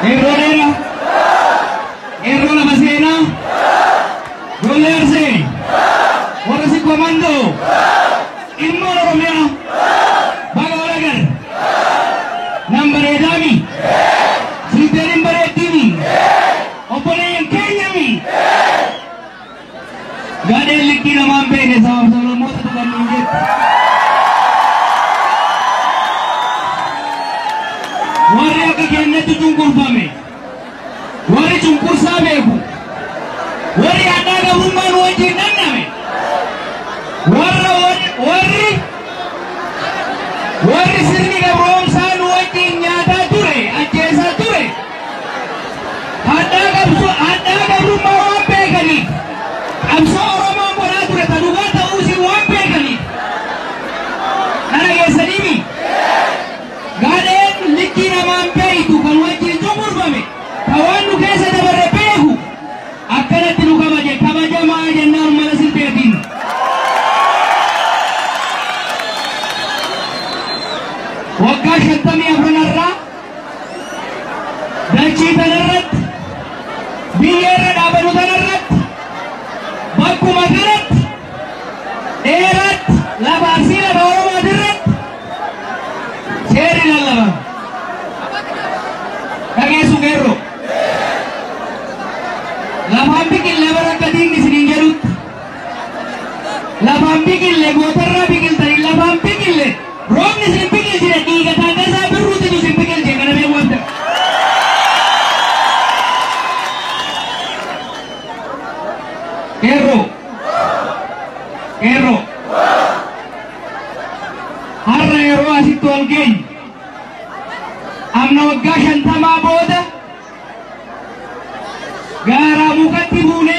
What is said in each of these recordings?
Errodera, erro la macena, golearse, ahora sí comando, Inmoro Romeo, Bagalagar, number Edami, Sitarin Baretini, Opponent Kenyami, Gadel Likina Mampene, Salomon to the warra ka jannatu jungkur fame warri jungkur sabeku warri adaga rumman wajhi nanname warri sirni ga romsan wajhi nyata ture ajesa ture adaga rumma wampe kali amso oromo bona ture taduga tausi wampe kali nana yesalimi Gaden likina mampei tu kan wajib jumur bame kawannu kesa dabare behu akana tinu kamaje ma jannar malasil bedin wakka shantami afranarra dachi tanarrat biyera dabanu tanarrat bakku magarat erat labasila dawro madirrat Seri lalaba kage sugero labambikil lebara kading disringerut labambikil le gotarra bikil tari labambikil le rom disrimpikil jira diga tanga sa berruti disrimpikil je kana be wonta ero harra ero asitu algei amna wagga shantama booda gara mukatti buune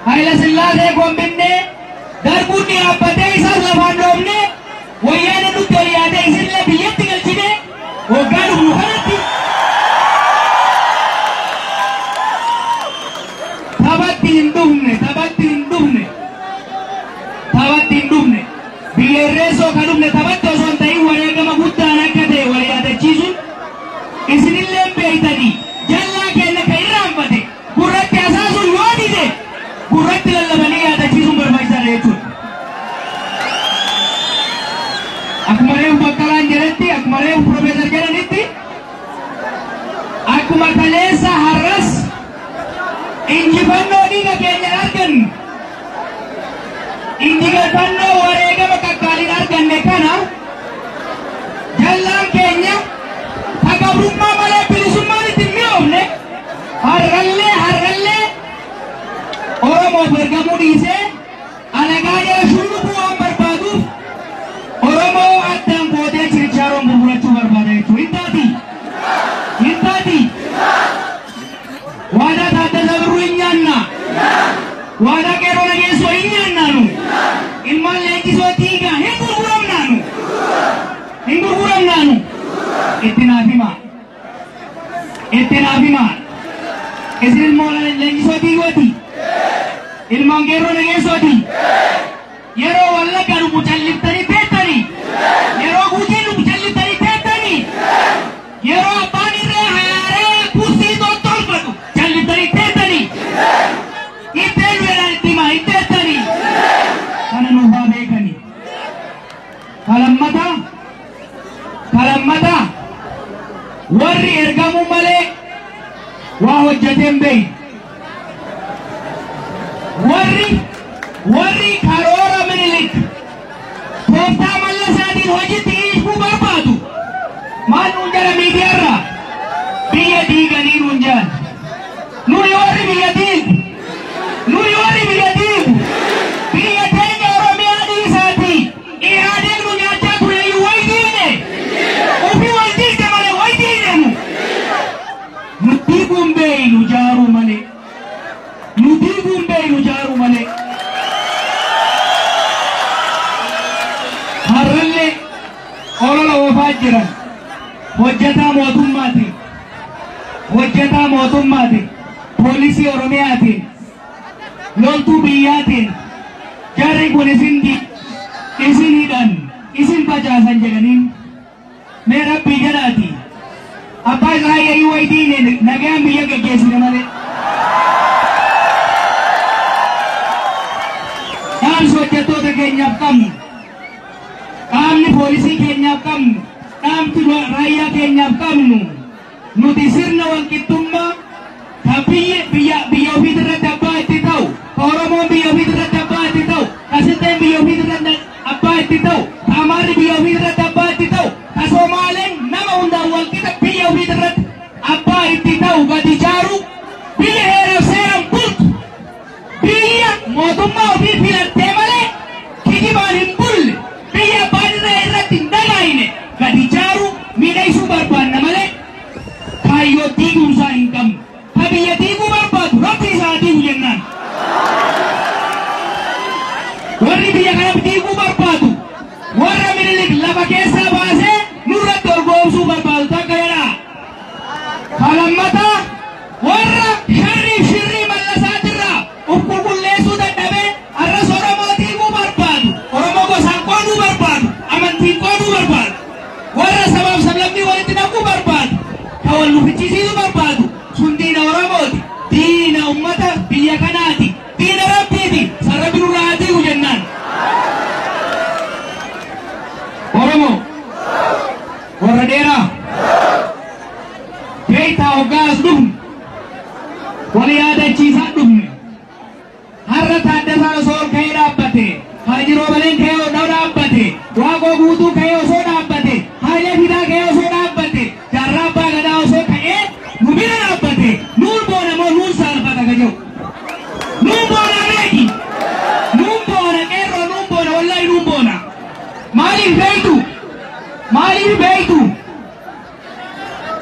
Haila Sillaasee gombinne darbuun dhaabbatee isaas lafaan dhoofne wayyaana nutti ol yaadee isinillee biyyatti galchine waggaa dhufnu kanatti taphatti hin dhufne biyyeerreessoo kan dhufne taphatti osoo hin ta'in wareegama guddaan akka ta'e wal yaadachiisuun isinillee beeytanii jallaa keenya kan irraanfate gurratti asaasuun yoo dide gurratti lallabanii yaadachiisuun barbaachisaadha jechuudha. Akkuma reefu Baqqalaan jedhetti akkuma reefu Profeesar jedhanitti akkuma kaleessa har'as injifannoo dhiiga keenya argannu injifannoo wareegama kakkaaliin arganne kana jallaan keenya hagabrummaa malee bilisummaan itti mi'oofne har'allee Oromoof ergamuu dhiisee alagaa jala shulluquu waan barbaaduuf Oromoo addaan boodee chirichaaroon gurgurachuu barbaada jechuudha. Hintaati waadaa Taaddasaa Birruu hin nyaanna waadaa Qeerroo Nageessoo hin nyaannaanu ilmaan leenjisoo dhiigaa hin gurguramnaanu itti naaf himaa isin ilmaan leenjisoo dhiigooti ilmaan Qeerroo Nageessooti yeroo Wallagga dhufu calliftanii teettanii yeroo Gujii dhufu calliftanii teettanii yeroo abbaan irree hayaaree kursii tottolfatu calliftanii teettanii itteen wedhaan itti himaa itteettanii kana nuuf haa beekanii kalammata warri ergamuu malee waa hojjeteen beeyi warri karoora Minilik tooftaa Mallasaatiin hojiitti hiikuu barbaadu maal nuun jala miidiyaarraa biyya diiganii nuun jalan nuyi warri biyya diigu biyya teenya Oromiyaa dhiisaatii ihaadeen nu nyaachaa tureeyyuu way diine ofii wal diigde malee way diinenu nu diiguun beeynu jaaruu malee har'allee olola oofaa jiran hojjetaa mootummaatiin poolisii Oromiyaatiin loltuu biyyaatiin jarri kun isin hidhan isin facaasan jedhaniin mee rabbii jedhaati Abbaa Israa'eel waydiin nagaan biyya gaggeessine malee. Dhaamsi hojjettoota keenyaaf qabnu, dhaamni poolisii keenyaaf qabnu, dhaamsi raayyaa keenyaaf qabnu, nuti sirna walqixxummaa kan biyya ofii irratti abbaa itti ta'u, Oromoon biyya ofii irratti abbaa itti ta'u, Kasitteen biyya ofii irratti abbaa itti ta'u, Amaarri biyya ofii irratti abbaa itti ta'u, Somaaleen nama hundaan walqixa biyya ofii irratti abbaa itti ta'u gadi ijaaru biyya heeraaf seeraan bultu biyya mootummaa ofii filattee malee kijibaan hin bulle biyya abbaan irratti hin dagaayine gadi ijaaru miidhagsuu barbaanna malee kaayyoo diiguumsaa hin qabnu. Ka biyya diiguu barbaadu rabbi isaa diigu jennaan. Warri biyya kana diiguu barbaadu warra Minilik lafa keessaa baasee nurratti ol goomsuu barbaadu takka jedhaa. Kalammata warra shirrii mallasaatirraa of qulqulleessuu dadhabee arras Oromoo diiguu barbaadu, Oromoo gosaan qooduu barbaadu, amantiin qooduu barbaadu, warra sabaaf sablammii walitti naquu barbaadu, ka wal nu fichisiisuu barbaadu sun diina Oromooti, diina ummata biyya kanaati, diina rabbiiti, sarabbi nurraa diigu jennaan. Oromoo warra dheeraa beektaa hoggaas dhufne wal yaadachiisaa dhufne har'a Taaddasaan osoo ol ka'ee dhaabbate, Haajiroo Baleen ka'ee osoo dhaabbate, Waaqoo Guutuu ka'ee osoo dhaabbate, Haayilee Fidaa ka'ee osoo dhaabbate, Jaarraa Abbaa Gadaa osoo ka'ee nu bira dhaabbate nuun boona moo nuun saalfata ka jedhu nuun boona beeki nuun boona qeerroo nuun boona wallaahi nuun boona. Maaliif beektu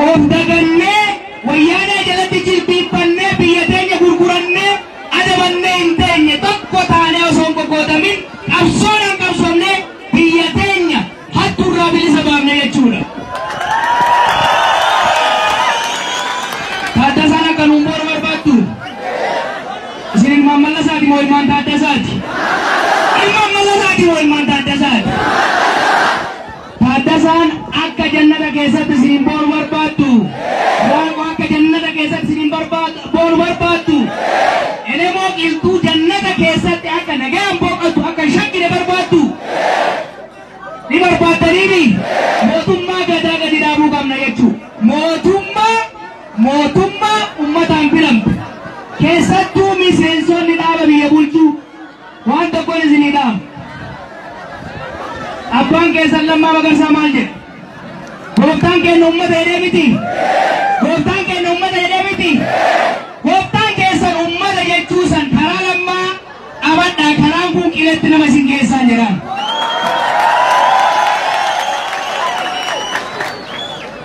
of dagannee wayyaanee jalatti jilbiiffannee biyya teenya gurgurannee adabannee hin teenye tokko taanee osoo hin qoqqoodamin qabsoodhaan qabsoomnee biyya teenya hattuurraa bilisa baafne jechuudha. Taaddasaan akka nuun boona barbaaddu isin ilmaan Mallasaati moo ilmaan Taaddasaati? Ilmaan Mallasaati moo ilmaan Taaddasaati? Taaddasaan akka jannata keessatti isin boonu barbaaddu. Waaqoo akka jannata keessatti isin boonu barbaaddu. Elemoo qiltuu jannata keessatti akka nagaan boqotu akka shakkine barbaaddu. Ni barbaaddaniifi mootummaa gadaa gadi dhaabuu qabna jechuudha. Mootummaa ummataan filamtu keessattuu miseensonni dhaaba biyya bulchuu waan tokkoon isinii dhaamu. Abbaan keessan Lammaa Magarsaa maal jedhe? Gooftaan keenya ummata jedhee miti? Gooftaan keenya ummata jedhee miti? Gooftaan keessan ummata jechuu san karaa Lammaa qabadhaa karaan kun qiletti nama isin keessaan jedhaan.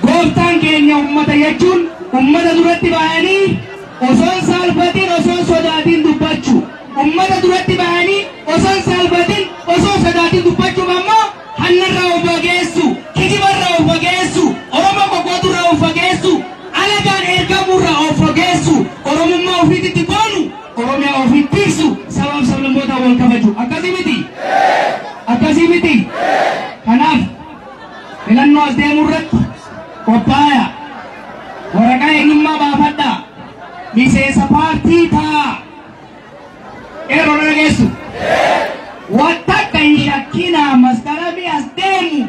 Gooftaan keenya ummata jechuun ummata duratti bahanii osoon saalfatiin osoon sodaatiin dubbachuu. Ummata duratti bahanii osoon saalfatiin osoon sodaatiin dubbachuuf ammoo hannarraa of fageessu, kijibarraa of fageessu, Oromoo qoqqooturraa of fageessu, alagaan ergamurraa of fageessu, Oromummaa ofiitti boonu, Oromiyaa ofiitti tiksu, sabaaf sablammoota wal kabaju. Akkasii miti? Akkasii miti? Kanaaf filannoo as deemuu irratti qophaa'aa. Waraqaa eenyummaa baafadhaa. Miseensa paartii ta'a. Yeroo dhageessu. Watakka hin shakkinaa maskarami as deemu.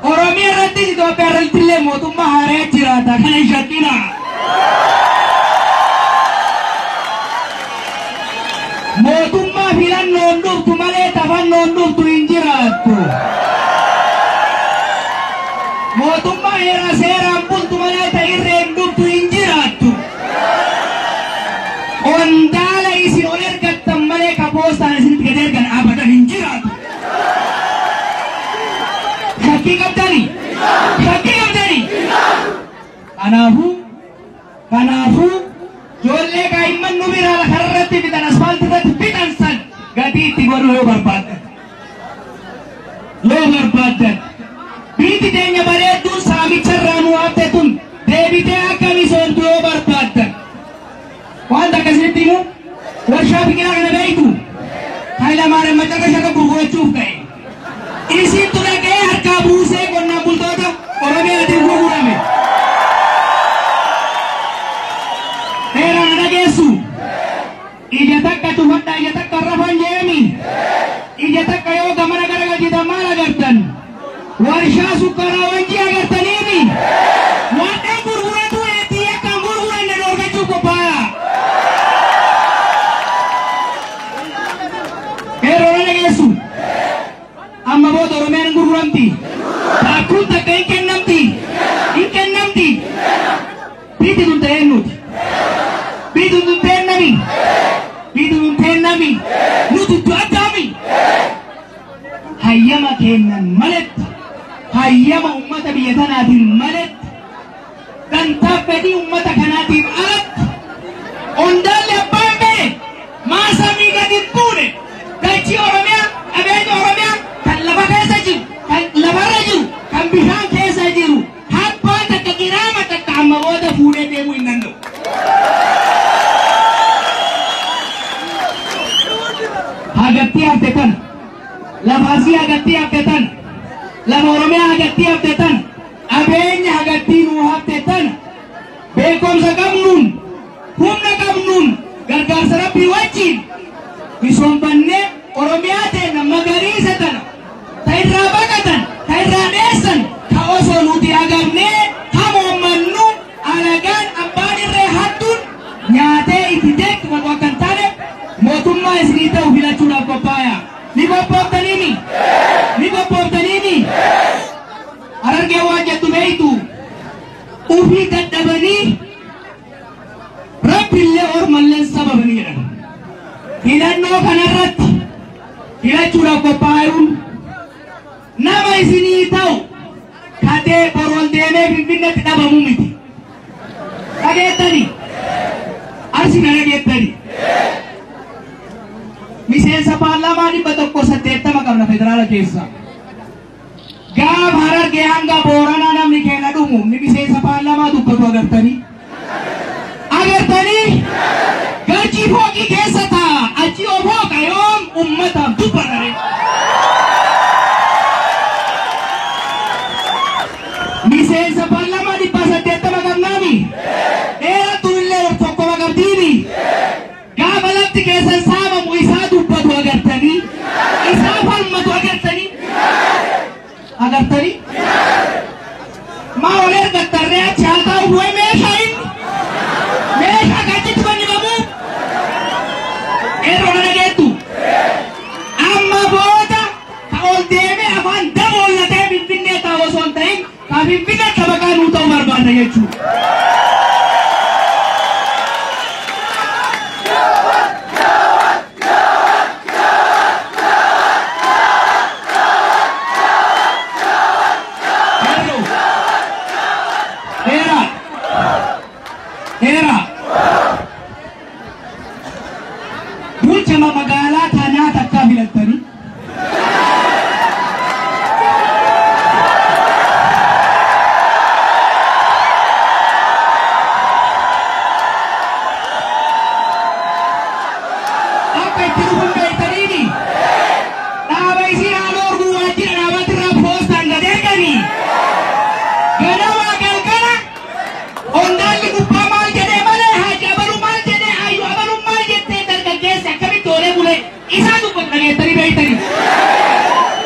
Oromiyaa irratti Itoophiyaa irratti illee mootummaa haaree jiraata. Kana hin shakkinaa. Mootummaa filannoon dhuftu malee tafannoon dhuftu hin jiraattu. Mootummaa heera seeraan bultu malee ta'irreen dhuftu hin jiraattu. Qondaala isin ol ergattan malee ka poostaan isinitti gad ergan abadan hin jiraatu. Shakkii qabdanii? Shakkii qabdanii? Kanaafuu ijoollee kaa'imman nu biraa kararratti fixan asfaaltii irratti fixan san gatii itti godhu yoo barbaaddan. Biitti teenya bareedduun saamicharraa nu hafte tun deebitee akka misoomtu yoo barbaaddan. Wanta akkasitti himu warshaa biqilaa kana beektu Hayilamaariyaam Macarrashaa kan gurgurachuuf ka'e. Isintu dhaqee harkaa buusee qonnaan bultoota Oromiyaatiin gurgurame. warshaa sukkaraa wanjii agartaniimi waan gurguratu eetii akka gurguranne dhoorgachuu qophaa'a. Yeroo dhageessu amma booda Oromiyaan gurguramti. Takkuun takka hin kennamti. Hin kennamti. Biiti tun ta'een nuti. Biiti tun ta'een nami. Biiti tun ta'een nami. Nuti addaami. Hayyama kennan maletti. Hayyama ummata biyya tanaatiin maletti. Dantaa fedhii ummata kanaatiin alatti. Ondaalli abbaan ba'e maasamii gadi fuune. Dachii Oromiyaa, qabeenya Oromiyaa kan lafa keessa jiru, kan lafarra jiru, kan bishaan keessa jiru, habbaan takka qiraama takka amma booda fuudhee deemuu hin danda'u. Hagattii hafte tan, lafa asii hagattii hafte tan, lafa Oromiyaa hagattii hafte tan, qabeenya hagattii nuu hafte tan, beekumsa qabnuun, humna qabnuun, gargaarsa Rabbii wajjin misoomfannee Oromiyaa teena magariisa tana ta irraa baqatan ta irraa dheessan ka osoo nuti agarnee hamoommannu alagaan abbaan irree hattuun nyaatee itti deektu kan akka hin taane mootummaa isinii ta'u filachuudhaaf qophaa'aa. Ni qophooftaniimi? Ni qophooftaniimi? Harargee waan jettu beeytu ufii dadhabanii Rabbillee ormallee sababanii jedhan. Filannoo kanarratti filachuudhaaf qophaa'uun nama isinii ta'u katee boroon deemee Finfinneetti dhabamuu miti. Dhageettani? Arsina dhageettani? Miseensa paarlaamaa 180 qabna federaala keessa. Gaaf Harargee hanga Booranaa namni keenya dhumu ni miseensa paarlaamaa dubbatu agartanii? Agartanii? Gachii fooqii keessa taa achi ofooqa yoom ummataaf dubbatare. Miseensa paarlaamaa 180 qabnaami. Dheeratuun illee tokkoma qabdiini. Gaafa lafti keessan saamamu isaa dubbatu agartanii. Isaa falmatu agartanii. Agartanii? Maa ol ergattarree achi haa ta'u bu'ee meeshaa inni. Meeshaa gachitti banni bamu. Yeroo dhageettu amma booda ka ol deemee afaan daboollatee Finfinnee taa'u osoo hin ta'in ka Finfinnee tabaqaa nuu ta'u barbaada jechuudha. Bulchama magaalaa tanaa takka filattanii akka itti dhufuun beektaniini dhaaba isiin haaloo arguu waajjira dhaabatirraa poostaan gad erganii ganamaa galgala ondaalli gubbaa maal jedhee malee haaji abaluu maal jedhee hayyu abaluu maal jettee dargaggeessi akkamitti oolee bulee isaa dubbatu dhageettanii beektanii.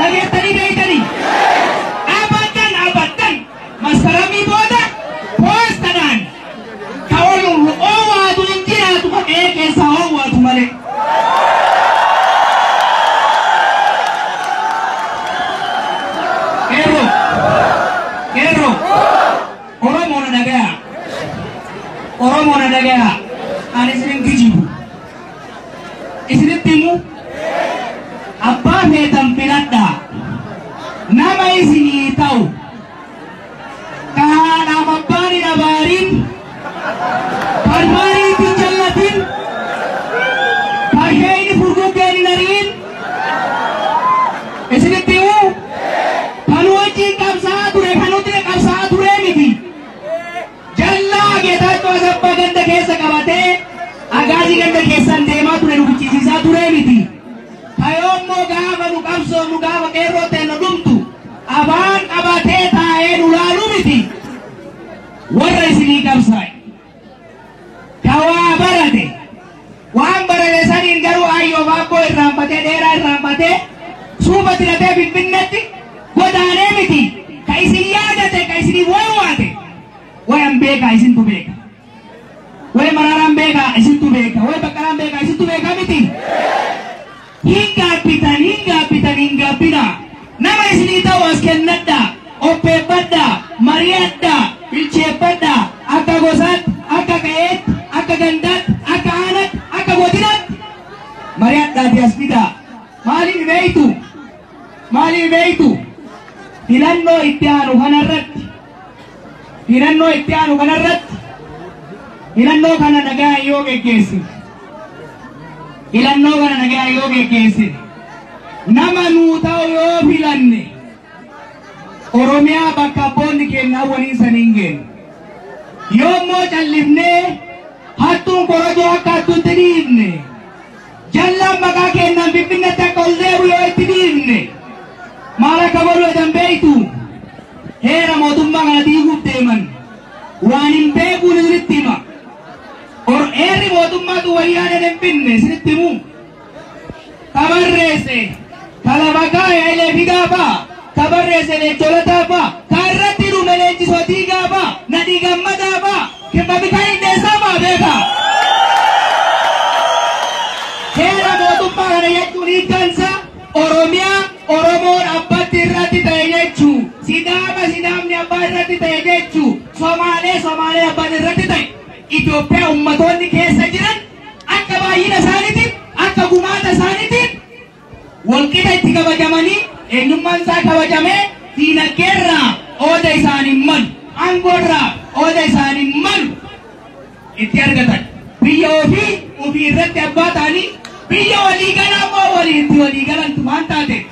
Dhageettanii beektanii. Abadan maskaramii booda poostadhaan ka ol oowwaatu hin jiraatu ka qe'ee keessaa oowwaatu malee. Yeroo Oromoo na dhagayaa. Oromoo na dhagayaa. Ani isinin kijibu. Isinitti himu abbaa feetan filadhaa. Nama isinii ta'u ka haadhaaf abbaan hin abaariin farmaaniitiin jallatin ka isheen furguggeen hin ariin isinitti himu kan wajjin qabsaa'aa ture kan nuti qabsaa'aa ture miti. Jallaa Geetaachoo Asaffaa ganda keessa qabatee agaazii ganda keessan deemaa ture nu bichisiisaa ture miti. Kayoommoo gaafa nu qabsoonu gaafa qeerroo ta'e nu dhumtu abaan qabatee taa'ee nu laalu miti. Warra isinii qabsaa'e ka waa barate waan barate saniin garuu ayyoo baabboo irraanfatee dheeraa irraanfatee suufa tiratee Finfinneetti godaanee miti. isini waate way ambeka isin tubeka way mararan beka isin tubeka way bakaran beka isin tubeka miti hinga pita nama isini tawas kennada opebada mariada ilchebada akka gosat akka kaet akka gandat akka anat akka godinat mariada diaspida mali beitu filanno ittianu kanarrat filanno kana nagaa yoo geggeessi nama nuu ta'u yoo filanne Oromiyaa bakka abboonni keenya waliin saniingeen yoommoo callifnee hattuun korojoo akka hattuutti dhiifne jallaan maqaa keenyaan Finfinneetti akka ol deebu yoo itti dhiifne maal akka godhu danbeeytu heera mootummaa kana diiguuf deeman waan hin beekuun isinitti hima heerri mootummaatu wayyaaneen hin binne isinitti himu kabarreesse kalabakaa eelee fidaafaa kabarreesse leecholaataafaa kaarratti dhume leenjisoo diigaafaa nadhii gammadaafaa kibbabikaa hindeessaafaa beekaa heera mootummaa kana jechuun hiikkansa Oromiyaa Oromoon abbatti irratti ta'e jechuu Sidaamni abbaa irratti ta'e jechuu Somaalee abbaan irratti ta'e Itoophiyaa ummatoonni keessa jiran akka baay'ina isaaniitiin akka gumaata isaaniitiin walqixa itti kabajamanii eenyummaan isaa kabajamee diinagdeerraa ooda isaaniin malu aangoorraa ooda isaaniin malu itti argatan biyya ofii irratti abbaa ta'anii biyya waliigalaa moo waliitti waliigalantu waan taate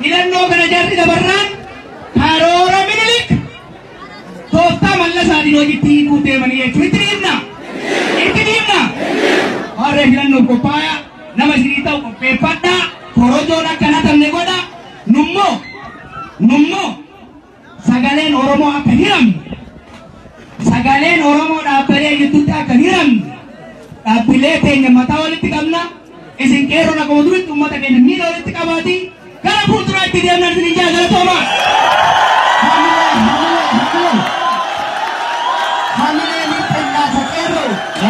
filannoo kana jarri dabarraan karoora Minilik tooftaa mallasaatiin hojiitti hiikuu deemanii jechuun itti dhiibna harree filannoof qophaa'aa nama isinii ta'u qopheeffadhaa korojoon akka natamne godha nummoo sagaleen Oromoo akka hiramne sagaleen Oromoo dhaabbilee gidduutti akka hiramne dhaabbilee teenya mataa walitti qabna isin qeerroon akka duritti uummata keenya miila walitti qabaati gara fuulduraatti deemna isin jaallatoomaa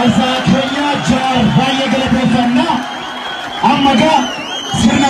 Asa Kenya jar baay'ee galateeffannaa amma gaa sirna